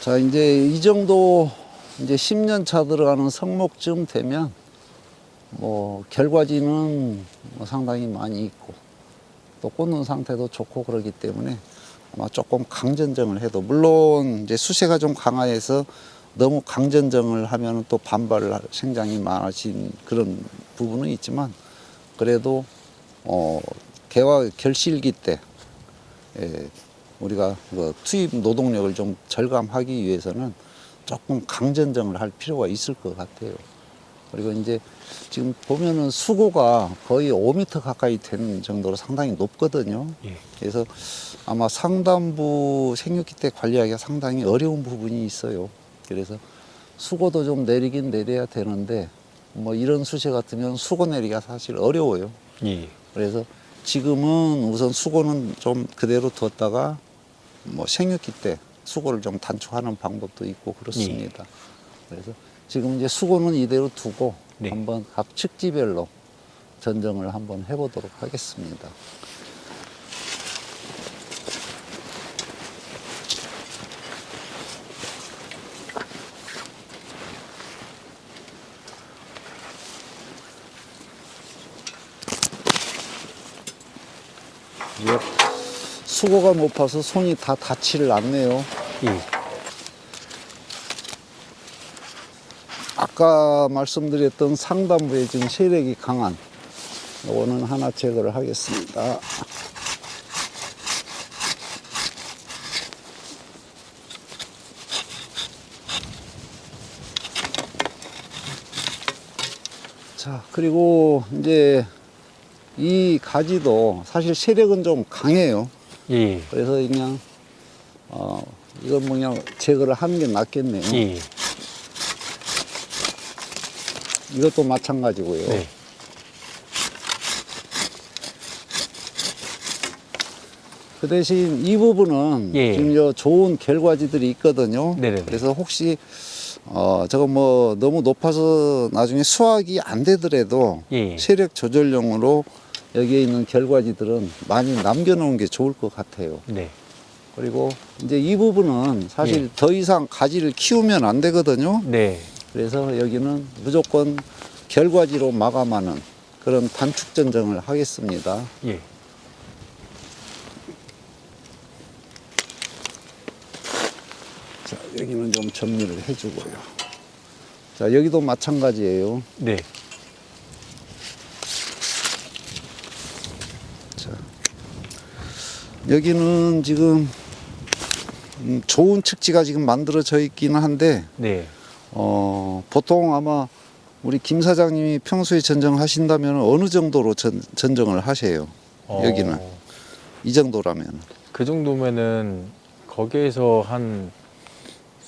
자, 이제 이 정도 이제 10년 차 들어가는 성목쯤 되면 뭐 결과지는 뭐 상당히 많이 있고 또 꽂는 상태도 좋고 그러기 때문에 아마 조금 강전정을 해도, 물론 이제 수세가 좀 강화해서 너무 강전정을 하면 또 반발 생장이 많아진 그런 부분은 있지만, 그래도 개화 결실기 때 우리가 그 투입 노동력을 좀 절감하기 위해서는 조금 강전정을 할 필요가 있을 것 같아요. 그리고 이제 지금 보면은 수고가 거의 5m 가까이 되는 정도로 상당히 높거든요. 예. 그래서 아마 상단부 생육기 때 관리하기가 상당히 어려운 부분이 있어요. 그래서 수고도 좀 내리긴 내려야 되는데, 뭐 이런 수세 같으면 수고 내리기가 사실 어려워요. 예. 그래서 지금은 우선 수고는 좀 그대로 뒀다가 뭐 생육기 때 수고를 좀 단축하는 방법도 있고 그렇습니다. 그래서 지금 이제 수고는 이대로 두고 네. 한번 각 측지별로 전정을 한번 해보도록 하겠습니다. 수고가 높아서 손이 다 닿지를 않네요. 예. 아까 말씀드렸던 상단부에 지금 세력이 강한 요거는 하나 제거를 하겠습니다. 자, 그리고 이제 이 가지도 사실 세력은 좀 강해요. 예. 그래서 그냥 이건 뭐 그냥 제거를 하는 게 낫겠네요. 예. 이것도 마찬가지고요. 네. 그 대신 이 부분은 예. 지금 저 좋은 결과지들이 있거든요. 네네네. 그래서 혹시 저거 뭐 너무 높아서 나중에 수확이 안 되더라도 예. 세력 조절용으로 여기에 있는 결과지들은 많이 남겨놓은 게 좋을 것 같아요. 네. 그리고 이제 이 부분은 사실 예. 더 이상 가지를 키우면 안 되거든요. 네. 그래서 여기는 무조건 결과지로 마감하는 그런 단축 전정을 하겠습니다. 예. 자, 여기는 좀 정리를 해주고요. 자, 여기도 마찬가지예요. 네. 자, 여기는 지금 좋은 측지가 지금 만들어져 있기는 한데, 네. 보통 아마 우리 김 사장님이 평소에 전정하신다면 어느 정도로 전정을 하세요? 여기는 이 정도라면. 그 정도면은 거기에서 한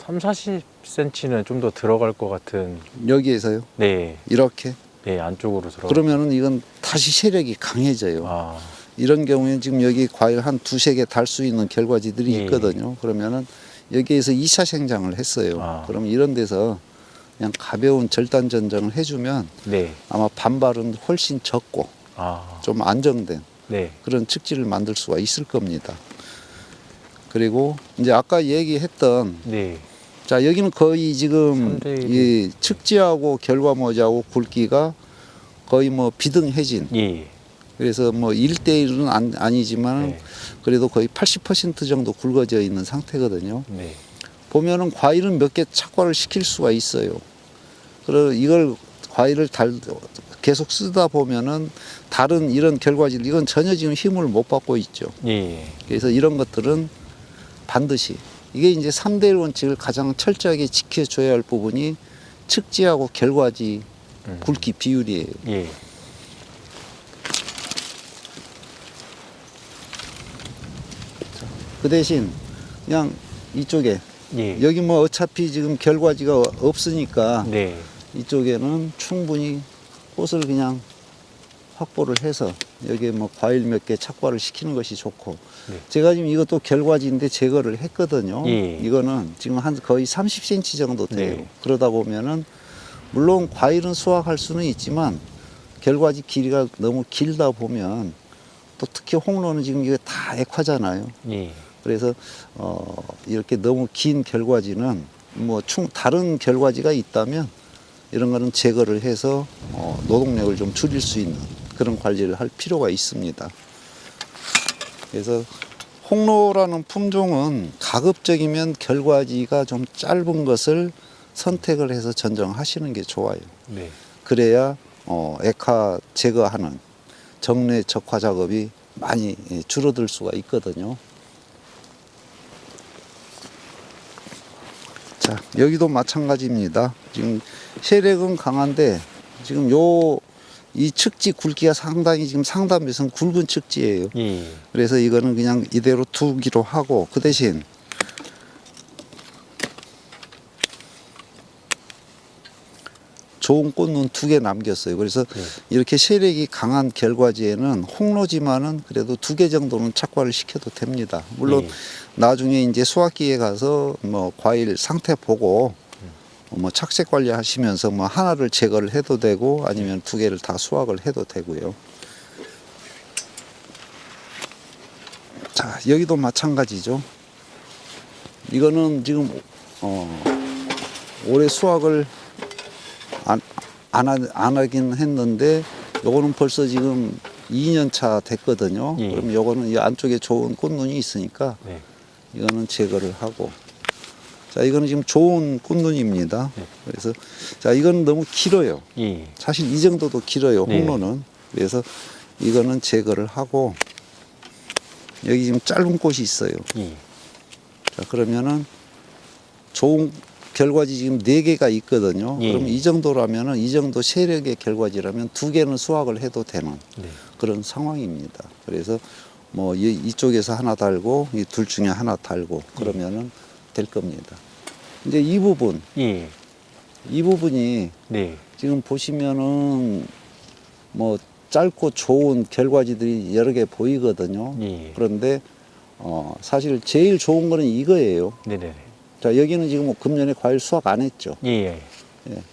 30-40cm는 좀 더 들어갈 것 같은. 여기에서요? 네. 이렇게? 네, 안쪽으로 들어가. 그러면은 이건 다시 세력이 강해져요. 아. 이런 경우에는 지금 여기 과일 한 두세 개 달 수 있는 결과지들이 예. 있거든요. 그러면은 여기에서 2차 생장을 했어요. 아. 그럼 이런 데서 그냥 가벼운 절단 전정을 해주면 네. 아마 반발은 훨씬 적고 아. 좀 안정된 네. 그런 측지를 만들 수가 있을 겁니다. 그리고 이제 아까 얘기했던, 네. 자, 여기는 거의 지금 3대1 이 측지하고 결과모지하고 굵기가 거의 뭐 비등해진, 예. 그래서 뭐 1대1은 아니지만 네. 그래도 거의 80% 정도 굵어져 있는 상태거든요. 네. 보면은 과일은 몇 개 착과를 시킬 수가 있어요. 그리고 이걸 과일을 계속 쓰다 보면은 다른 이런 결과질, 이건 전혀 지금 힘을 못 받고 있죠. 예. 그래서 이런 것들은 반드시, 이게 이제 3대1 원칙을 가장 철저하게 지켜줘야 할 부분이 측지하고 결과지 굵기 비율이에요. 예. 그 대신 그냥 이쪽에, 예. 여기 뭐 어차피 지금 결과지가 없으니까 네. 이쪽에는 충분히 꽃을 그냥 확보를 해서 여기에 뭐 과일 몇 개 착과를 시키는 것이 좋고, 네. 제가 지금 이것도 결과지인데 제거를 했거든요. 예. 이거는 지금 한 거의 30cm 정도 돼요. 네. 그러다 보면은 물론 과일은 수확할 수는 있지만 결과지 길이가 너무 길다 보면, 또 특히 홍로는 지금 이게 다 액화잖아요. 예. 그래서 이렇게 너무 긴 결과지는 뭐 다른 결과지가 있다면 이런 거는 제거를 해서 노동력을 좀 줄일 수 있는 그런 관리를 할 필요가 있습니다. 그래서 홍로라는 품종은 가급적이면 결과지가 좀 짧은 것을 선택을 해서 전정하시는 게 좋아요. 네. 그래야 액화 제거하는 정례 적화 작업이 많이 줄어들 수가 있거든요. 자, 여기도 마찬가지입니다. 지금 세력은 강한데 지금 이 측지 굵기가 상당히 지금 상단에서는 굵은 측지예요. 예. 그래서 이거는 그냥 이대로 두기로 하고 그 대신 좋은 꽃눈 2개 남겼어요. 그래서 이렇게 세력이 강한 결과지에는 홍로지만은 그래도 2개 정도는 착과를 시켜도 됩니다. 물론 나중에 이제 수확기에 가서 뭐 과일 상태 보고 뭐 착색 관리하시면서 뭐 하나를 제거를 해도 되고 아니면 2개를 다 수확을 해도 되고요. 자, 여기도 마찬가지죠. 이거는 지금 올해 수확을 안 하긴 했는데 요거는 벌써 지금 2년 차 됐거든요. 예. 그럼 요거는 이 안쪽에 좋은 꽃눈이 있으니까 네. 이거는 제거를 하고 자, 이거는 지금 좋은 꽃눈입니다. 그래서 자, 이거는 너무 길어요. 예. 사실 이 정도도 길어요. 네. 홍로는. 그래서 이거는 제거를 하고 여기 지금 짧은 꽃이 있어요. 예. 자, 그러면은 좋은 결과지 지금 4개가 있거든요. 예. 그럼 이 정도라면은 이 정도 세력의 결과지라면 2개는 수확을 해도 되는 네. 그런 상황입니다. 그래서 뭐 이쪽에서 하나 달고 이 둘 중에 하나 달고 그러면은 될 겁니다. 이제 이 부분, 예. 이 부분이 네. 지금 보시면은 뭐 짧고 좋은 결과지들이 여러 개 보이거든요. 예. 그런데 사실 제일 좋은 거는 이거예요. 네네. 자, 여기는 지금 뭐 금년에 과일 수확 안 했죠. 예. 예.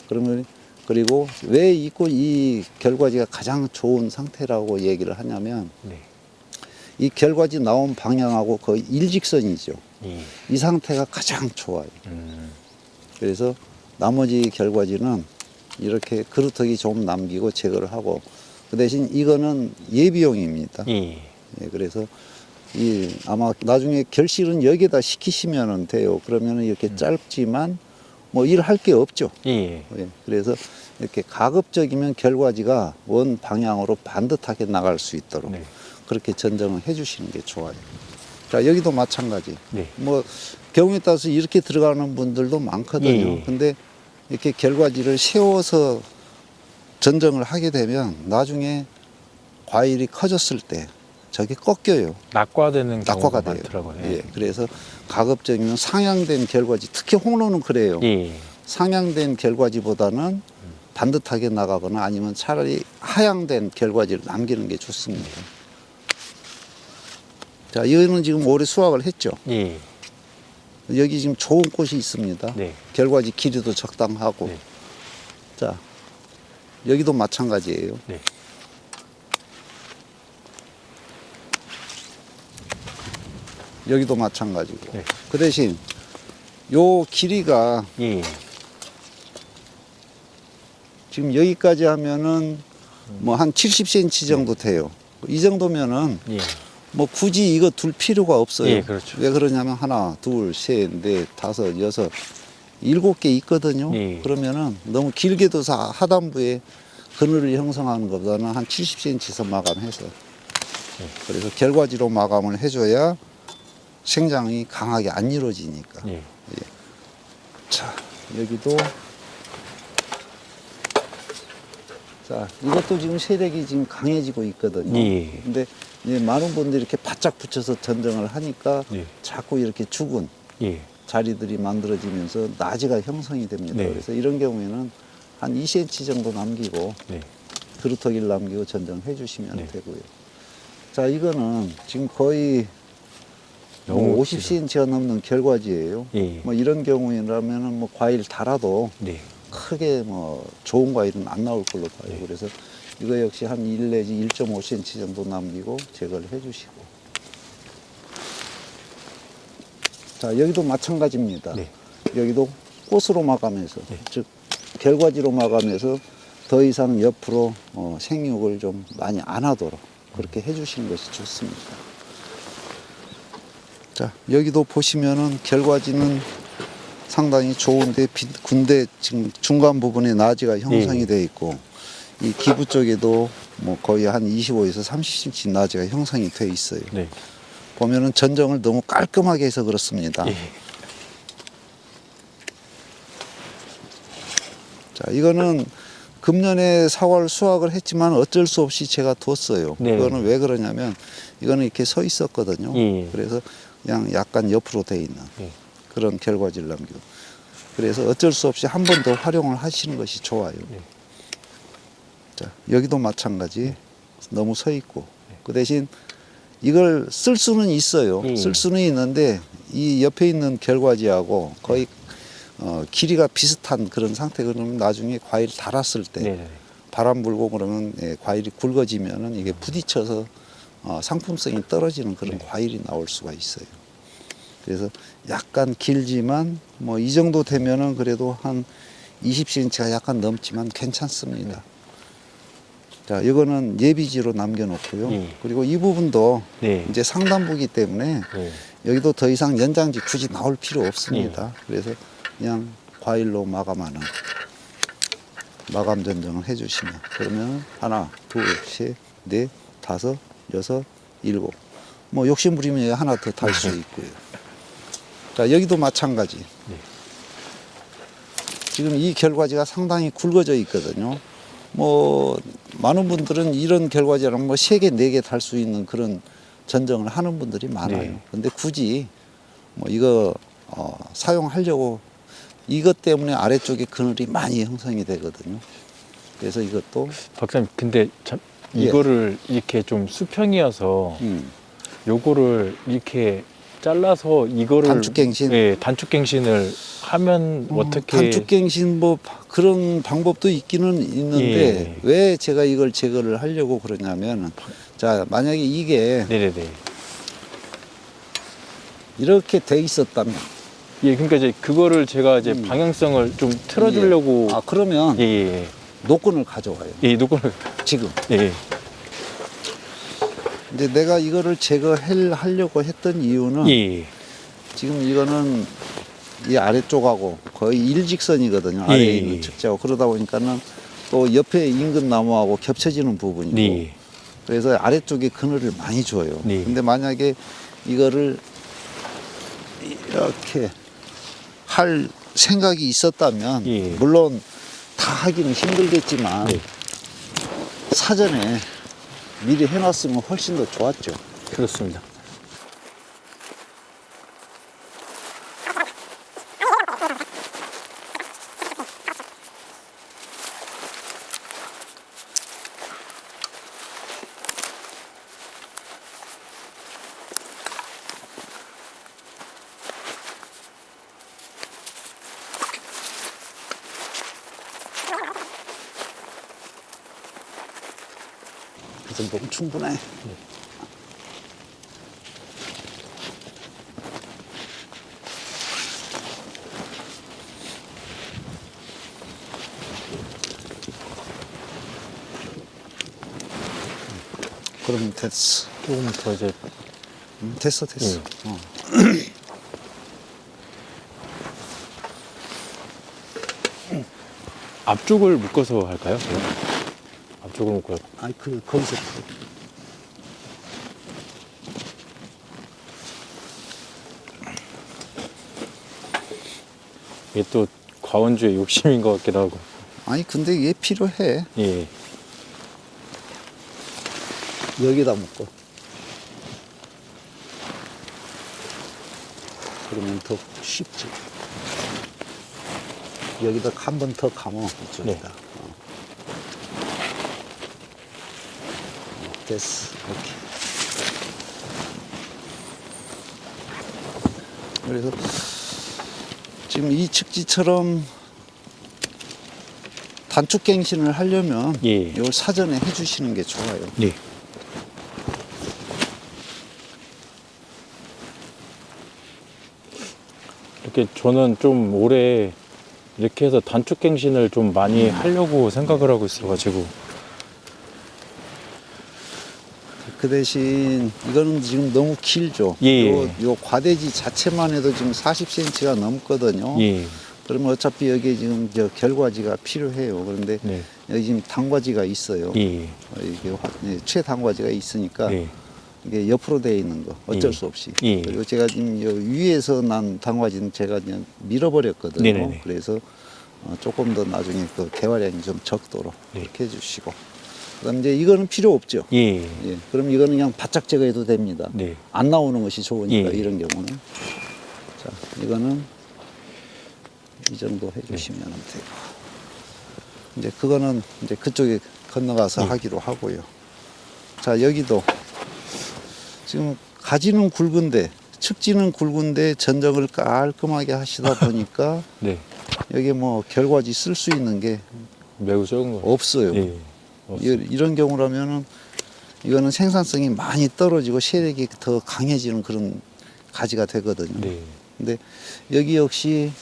그러면 그리고 왜 이 결과지가 가장 좋은 상태라고 얘기를 하냐면 네. 이 결과지 나온 방향하고 거의 일직선이죠. 예. 이 상태가 가장 좋아요. 음. 그래서 나머지 결과지는 이렇게 그루터기 좀 남기고 제거를 하고 그 대신 이거는 예비용입니다. 예. 예, 그래서 아마 나중에 결실은 여기다 시키시면 돼요. 그러면 이렇게 짧지만 뭐 일할 게 없죠. 예. 예, 그래서 이렇게 가급적이면 결과지가 원 방향으로 반듯하게 나갈 수 있도록 네. 그렇게 전정을 해 주시는 게 좋아요. 자, 여기도 마찬가지. 네. 뭐 경우에 따라서 이렇게 들어가는 분들도 많거든요. 예. 근데 이렇게 결과지를 세워서 전정을 하게 되면 나중에 과일이 커졌을 때 저게 꺾여요. 낙과되는 경우가 낙과가 돼요. 많더라고요. 예, 그래서 가급적이면 상향된 결과지, 특히 홍로는 그래요. 예. 상향된 결과지보다는 반듯하게 나가거나 아니면 차라리 하향된 결과지를 남기는 게 좋습니다. 자, 이거는 지금 올해 수확을 했죠. 예. 여기 지금 좋은 꽃이 있습니다. 네. 결과지 길이도 적당하고. 네. 자, 여기도 마찬가지예요. 네. 여기도 마찬가지고. 네. 그 대신 요 길이가 예. 지금 여기까지 하면은 뭐 한 70cm 정도 돼요. 이 정도면은 예. 뭐 굳이 이거 둘 필요가 없어요. 예, 그렇죠. 왜 그러냐면 하나, 둘, 셋, 넷, 다섯, 여섯, 7개 있거든요. 예. 그러면은 너무 길게 둬서 하단부에 그늘을 형성하는 것보다는 한 70cm에서 마감해서 그래서 결과지로 마감을 해줘야 생장이 강하게 안 이루어지니까. 예. 자, 여기도 자, 이것도 지금 세력이 지금 강해지고 있거든요. 예. 근데 이제 많은 분들이 이렇게 바짝 붙여서 전정을 하니까 예. 자꾸 이렇게 죽은 예. 자리들이 만들어지면서 나지가 형성이 됩니다. 네. 그래서 이런 경우에는 한 2cm 정도 남기고 네. 그루터기를 남기고 전정해 주시면 네. 되고요. 자, 이거는 지금 거의 너무 뭐 50cm가 넘는 결과지예요. 예. 뭐 이런 경우에라면은 뭐 과일 달아도 네. 크게 뭐 좋은 과일은 안 나올 걸로 봐요. 네. 그래서 이거 역시 한 1 내지 1.5cm 정도 남기고 제거를 해 주시고. 자, 여기도 마찬가지입니다. 네. 여기도 꽃으로 마감해서, 네. 즉 결과지로 마감해서 더 이상 옆으로 생육을 좀 많이 안 하도록 그렇게 해주시는 것이 좋습니다. 자, 여기도 보시면은 결과지는 상당히 좋은데 군데 지금 중간 부분에 나지가 형성이 되어 있고, 이 기부 쪽에도 뭐 거의 한 25에서 30cm 나지가 형성이 되어 있어요. 네. 보면은 전정을 너무 깔끔하게 해서 그렇습니다. 예. 자, 이거는 금년에 4월 수확을 했지만 어쩔 수 없이 제가 뒀어요. 네. 그거는 왜 그러냐면 이거는 이렇게 서 있었거든요. 예. 그래서 그냥 약간 옆으로 돼 있는 예. 그런 결과지를 남기고. 그래서 어쩔 수 없이 한 번 더 활용을 하시는 것이 좋아요. 네. 자, 여기도 마찬가지. 너무 서 있고. 그 대신 이걸 쓸 수는 있어요. 쓸 수는 있는데 이 옆에 있는 결과지하고 거의 길이가 비슷한 그런 상태. 그러면 나중에 과일 달았을 때 네. 바람 불고 그러면 과일이 굵어지면은 이게 부딪혀서 상품성이 떨어지는 그런 과일이 나올 수가 있어요. 그래서 약간 길지만 뭐 이 정도 되면은 그래도 한 20cm가 약간 넘지만 괜찮습니다. 자, 이거는 예비지로 남겨놓고요. 그리고 이 부분도 네. 이제 상단부기 때문에 네. 여기도 더 이상 연장지 굳이 나올 필요 없습니다. 그래서 그냥 과일로 마감하는 마감 전정을 해주시면, 그러면 하나, 둘, 셋, 넷, 다섯, 여섯, 일곱. 뭐 욕심 부리면 하나 더 달 수 있고요. 자, 여기도 마찬가지. 지금 이 결과지가 상당히 굵어져 있거든요. 뭐 많은 분들은 이런 결과지랑 뭐 3개, 4개 달 수 있는 그런 전정을 하는 분들이 많아요. 네. 근데 굳이 뭐 이거 사용하려고 이것 때문에 아래쪽에 그늘이 많이 형성이 되거든요. 그래서 이것도 박사님, 근데 참 예. 이거를 이렇게 좀 수평이어서 요거를 이렇게 잘라서 이거를 단축갱신? 예, 단축갱신을 하면 어떻게 단축갱신 뭐 그런 방법도 있기는 있는데 예. 왜 제가 이걸 제거를 하려고 그러냐면, 자, 만약에 이게 네네네. 이렇게 돼 있었다면, 예, 그러니까 이제 그거를 제가 이제 방향성을 좀 틀어주려고 그러면 예. 노끈을 가져와요. 예, 누구를 지금 예. 이제 내가 이거를 제거하려고 했던 이유는 예. 지금 이거는 이 아래쪽하고 거의 일직선이거든요. 아래에 예. 있는 측자하고. 그러다 보니까는 또 옆에 인근 나무하고 겹쳐지는 부분이고, 네. 그래서 아래쪽에 그늘을 많이 줘요. 네. 근데 만약에 이거를 이렇게 할 생각이 있었다면, 예. 물론 다 하기는 힘들겠지만 네. 사전에 미리 해놨으면 훨씬 더 좋았죠. 그렇습니다. 그 정도면 충분해. 그러면 됐어. 조금 더 이제 됐어. 예. 앞쪽을 묶어서 할까요? 그럼? 앞쪽을 묶어요. 아니, 거기서. 이게 또 과원주의 욕심인 것 같기도 하고. 아니, 근데 얘 필요해. 예. 여기다 묶어. 그러면 더 쉽지. 여기다 한 번 더 감어, 이쪽에다. 네. 됐어. 오케이. 그래서 지금 이 측지처럼 단축갱신을 하려면 예. 이걸 사전에 해주시는 게 좋아요. 네. 이렇게 저는 좀 올해 이렇게 해서 단축갱신을 좀 많이 하려고 생각을 하고 있어가지고. 그 대신 이거는 지금 너무 길죠. 예. 요 과대지 자체만 해도 지금 40cm가 넘거든요. 예. 그러면 어차피 여기에 지금 저 결과지가 필요해요. 그런데 네. 여기 지금 단과지가 있어요. 예. 이게 최단과지가 있으니까 네. 이게 옆으로 되어 있는 거 어쩔 예. 수 없이. 예. 그리고 제가 지금 요 위에서 난 단과지는 제가 그냥 밀어버렸거든요. 네네네. 그래서 조금 더 나중에 그 개화량이 좀 적도록 네. 그렇게 해주시고. 그다음 이제 이거는 필요 없죠. 예. 예. 그럼 이거는 그냥 바짝 제거해도 됩니다. 네. 안 나오는 것이 좋으니까 예. 이런 경우는. 자, 이거는 이 정도 해주시면 되고. 이제 그거는 이제 그쪽에 건너가서 예. 하기로 하고요. 자, 여기도 지금 가지는 굵은데 측지는 굵은데 전정을 깔끔하게 하시다 보니까 네. 여기 뭐 결과지 쓸 수 있는 게 매우 적은 거. 없어요. 예. 이런 경우라면은 이거는 생산성이 많이 떨어지고 세력이 더 강해지는 그런 가지가 되거든요. 네. 근데 여기 역시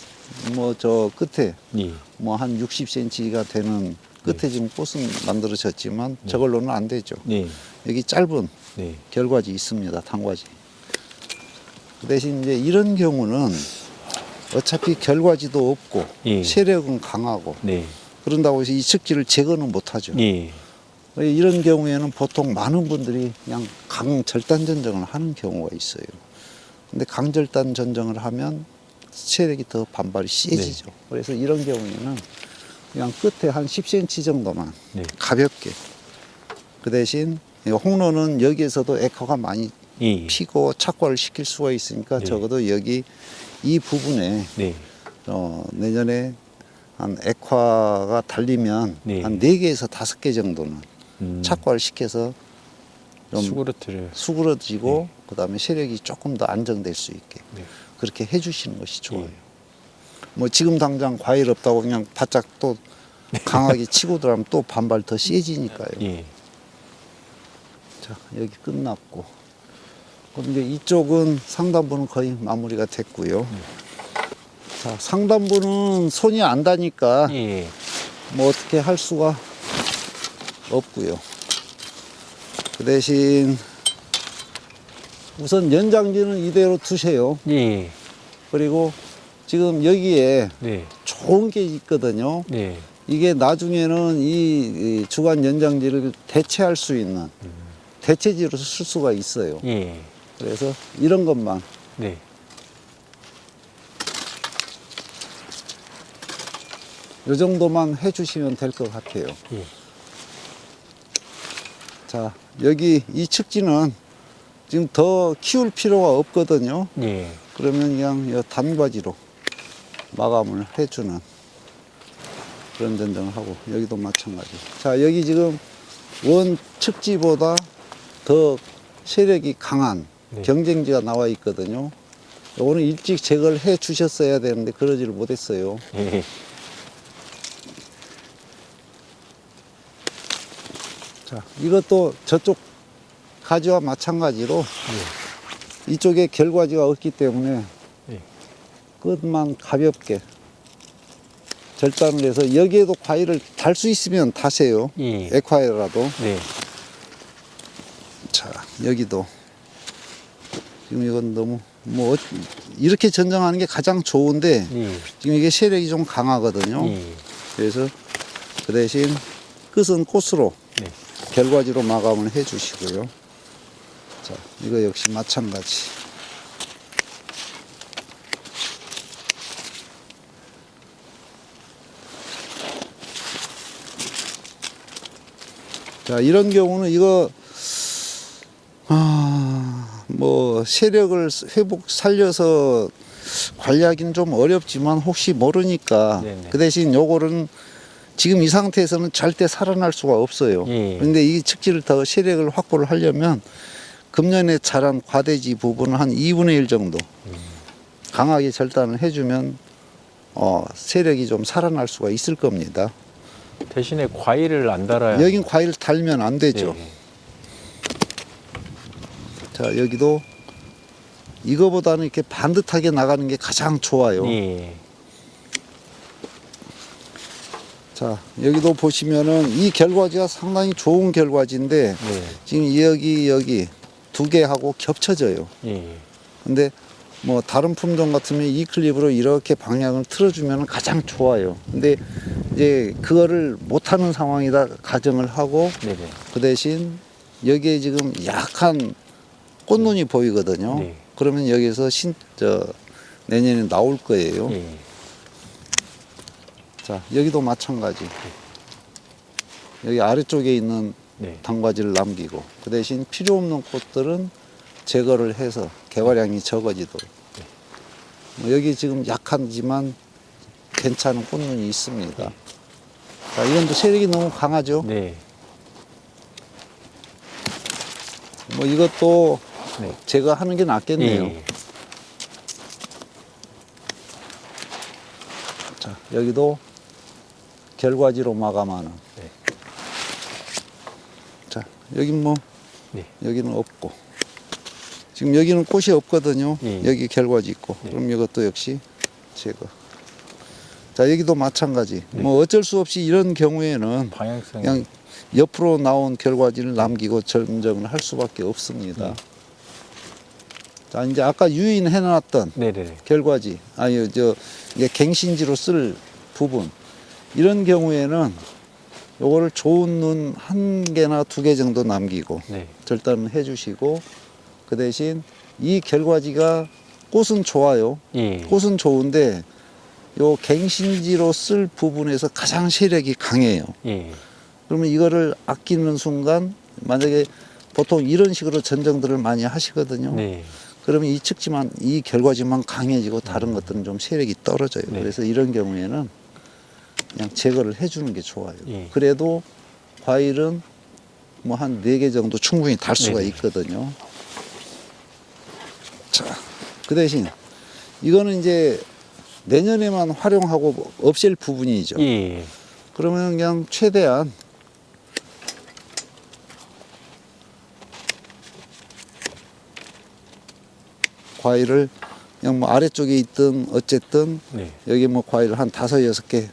뭐 저 끝에 예. 뭐 한 60cm가 되는 끝에 지금 꽃은 만들어졌지만 네. 저걸로는 안 되죠. 네. 여기 짧은 네. 결과지 있습니다. 단과지. 그 대신 이제 이런 경우는 어차피 결과지도 없고 예. 세력은 강하고 네. 그런다고 해서 이 측지를 제거는 못하죠. 예. 이런 경우에는 보통 많은 분들이 그냥 강절단 전정을 하는 경우가 있어요. 근데 강절단 전정을 하면 세력이 더 반발이 세지죠. 네. 그래서 이런 경우에는 그냥 끝에 한 10cm 정도만 네. 가볍게. 그 대신 이 홍로는 여기에서도 액화가 많이 예. 피고 착과를 시킬 수가 있으니까 네. 적어도 여기 이 부분에 네. 내년에 한 액화가 달리면 네. 한 4개에서 5개 정도는 착과를 시켜서 좀 수그러뜨려. 수그러지고 그다음에 세력이 조금 더 안정될 수 있게 네. 그렇게 해주시는 것이 좋아요. 예. 뭐 지금 당장 과일 없다고 그냥 바짝 또 강하게 치고 들어가면 또 반발 더 세지니까요. 예. 자, 여기 끝났고. 그럼 이제 이쪽은 상단부는 거의 마무리가 됐고요. 자, 상단부는 손이 안 닿으니까 예. 뭐 어떻게 할 수가 없고요. 그 대신 우선 연장지는 이대로 두세요. 예. 그리고 지금 여기에 네. 좋은 게 있거든요. 네. 이게 나중에는 이 주간 연장지를 대체할 수 있는 대체지로 쓸 수가 있어요. 예. 그래서 이런 것만 네. 이 정도만 해주시면 될 것 같아요. 예. 자, 여기 이 측지는 지금 더 키울 필요가 없거든요. 예. 그러면 그냥 이 단과지로 마감을 해주는 그런 전정을 하고 여기도 마찬가지. 자, 여기 지금 원 측지보다 더 세력이 강한 네. 경쟁지가 나와 있거든요. 요거는 일찍 제거를 해 주셨어야 되는데 그러지를 못했어요. 예. 자, 이것도 저쪽 가지와 마찬가지로 이쪽에 결과지가 없기 때문에 예. 끝만 가볍게 절단을 해서 여기에도 과일을 달 수 있으면 다세요. 예. 액화에라도. 네. 자, 여기도 지금 이건 너무 뭐 이렇게 전정하는 게 가장 좋은데 예. 지금 이게 세력이 좀 강하거든요. 예. 그래서 그 대신 끝은 꽃으로 네. 결과지로 마감을 해 주시고요. 자, 이거 역시 마찬가지. 자, 이런 경우는 이거 뭐 세력을 회복 살려서 관리하기는 좀 어렵지만 혹시 모르니까 네네. 그 대신 요거는 지금 이 상태에서는 절대 살아날 수가 없어요. 예. 그런데 이 측지를 더 세력을 확보를 하려면 금년에 자란 과대지 부분을 한 2분의 1 정도 강하게 절단을 해주면 세력이 좀 살아날 수가 있을 겁니다. 대신에 과일을 안 달아야. 여긴 과일 달면 안 되죠. 네. 자, 여기도 이거보다는 이렇게 반듯하게 나가는 게 가장 좋아요. 예. 자, 여기도 보시면은 이 결과지가 상당히 좋은 결과지인데 네. 지금 여기 두 개하고 겹쳐져요. 예. 근데 뭐 다른 품종 같으면 이 클립으로 이렇게 방향을 틀어주면 가장 좋아요. 근데 이제 그거를 못하는 상황이다 가정을 하고 네네. 그 대신 여기에 지금 약한 꽃눈이 보이거든요. 네. 그러면 여기서 내년에 나올 거예요. 예. 자, 여기도 마찬가지. 여기 아래쪽에 있는 네. 단과지를 남기고 그 대신 필요 없는 꽃들은 제거를 해서 개화량이 적어지도록. 뭐 여기 지금 약하지만 괜찮은 꽃눈이 있습니다. 자, 이건 또 세력이 너무 강하죠. 네. 뭐 이것도 네. 제거하는 게 낫겠네요. 예. 자, 여기도 결과지로 마감하는. 네. 자, 여긴 뭐 네. 여기는 없고 지금 여기는 꽃이 없거든요. 예. 여기 결과지 있고. 네. 그럼 이것도 역시 제거. 자, 여기도 마찬가지. 네. 뭐 어쩔 수 없이 이런 경우에는 방향성이. 그냥 옆으로 나온 결과지를 남기고 전정을 할 수밖에 없습니다. 자, 이제 아까 유인해 놨던 네네네. 결과지, 이게 갱신지로 쓸 부분. 이런 경우에는 요거를 좋은 눈 한 개나 두 개 정도 남기고 네. 절단을 해 주시고 그 대신 이 결과지가 꽃은 좋아요. 예. 꽃은 좋은데 요 갱신지로 쓸 부분에서 가장 세력이 강해요. 예. 그러면 이거를 아끼는 순간 만약에 보통 이런 식으로 전정들을 많이 하시거든요. 네. 그러면 이 결과지만 강해지고 다른 것들은 좀 세력이 떨어져요. 네. 그래서 이런 경우에는 그냥 제거를 해주는 게 좋아요. 예. 그래도 과일은 뭐 한 4개 정도 충분히 달 수가 네네. 있거든요. 자, 그 대신 이거는 이제 내년에만 활용하고 없앨 부분이죠. 예. 그러면 그냥 최대한 과일을 그냥 뭐 아래쪽에 있든 어쨌든 네. 여기 뭐 과일을 한 5-6개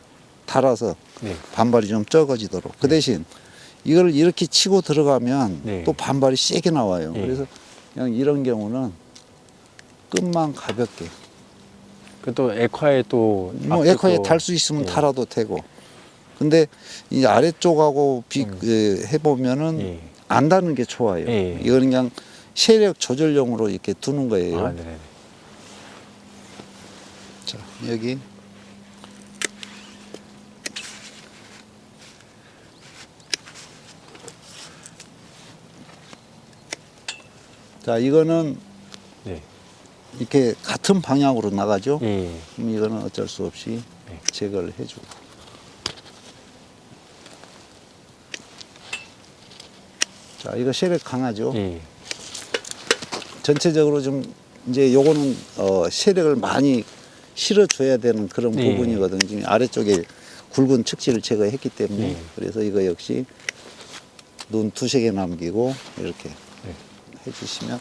달아서 네. 반발이 좀 적어지도록. 그 대신 이걸 이렇게 치고 들어가면 네. 또 반발이 세게 나와요. 예. 그래서 그냥 이런 경우는 끝만 가볍게. 그 또 액화에 또. 뭐 앞쪽도- 에코에 달 수 있으면 예. 달아도 되고. 근데 이 아래쪽하고 해보면은 예. 안 다는 게 좋아요. 예. 이거는 그냥 세력 조절용으로 이렇게 두는 거예요. 아, 네네. 자, 여기. 자, 이거는 네. 이렇게 같은 방향으로 나가죠. 예. 그럼 이거는 어쩔 수 없이 네. 제거를 해주고. 자, 이거 세력 강하죠. 예. 전체적으로 좀 이제 요거는 세력을 많이 실어줘야 되는 그런 네. 부분이거든요. 지금 아래쪽에 굵은 측지를 제거했기 때문에 네. 그래서 이거 역시 눈 2-3개 남기고 이렇게 네. 해주시면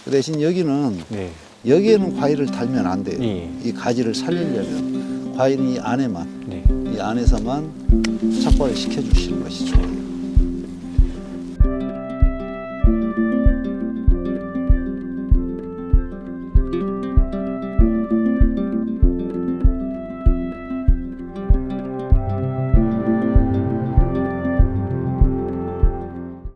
그 대신 여기는 네. 여기에는 과일을 달면 안 돼요. 예. 이 가지를 살리려면 과일은 이 안에만 네. 이 안에서만 착과를 시켜주시는 것이 좋아요.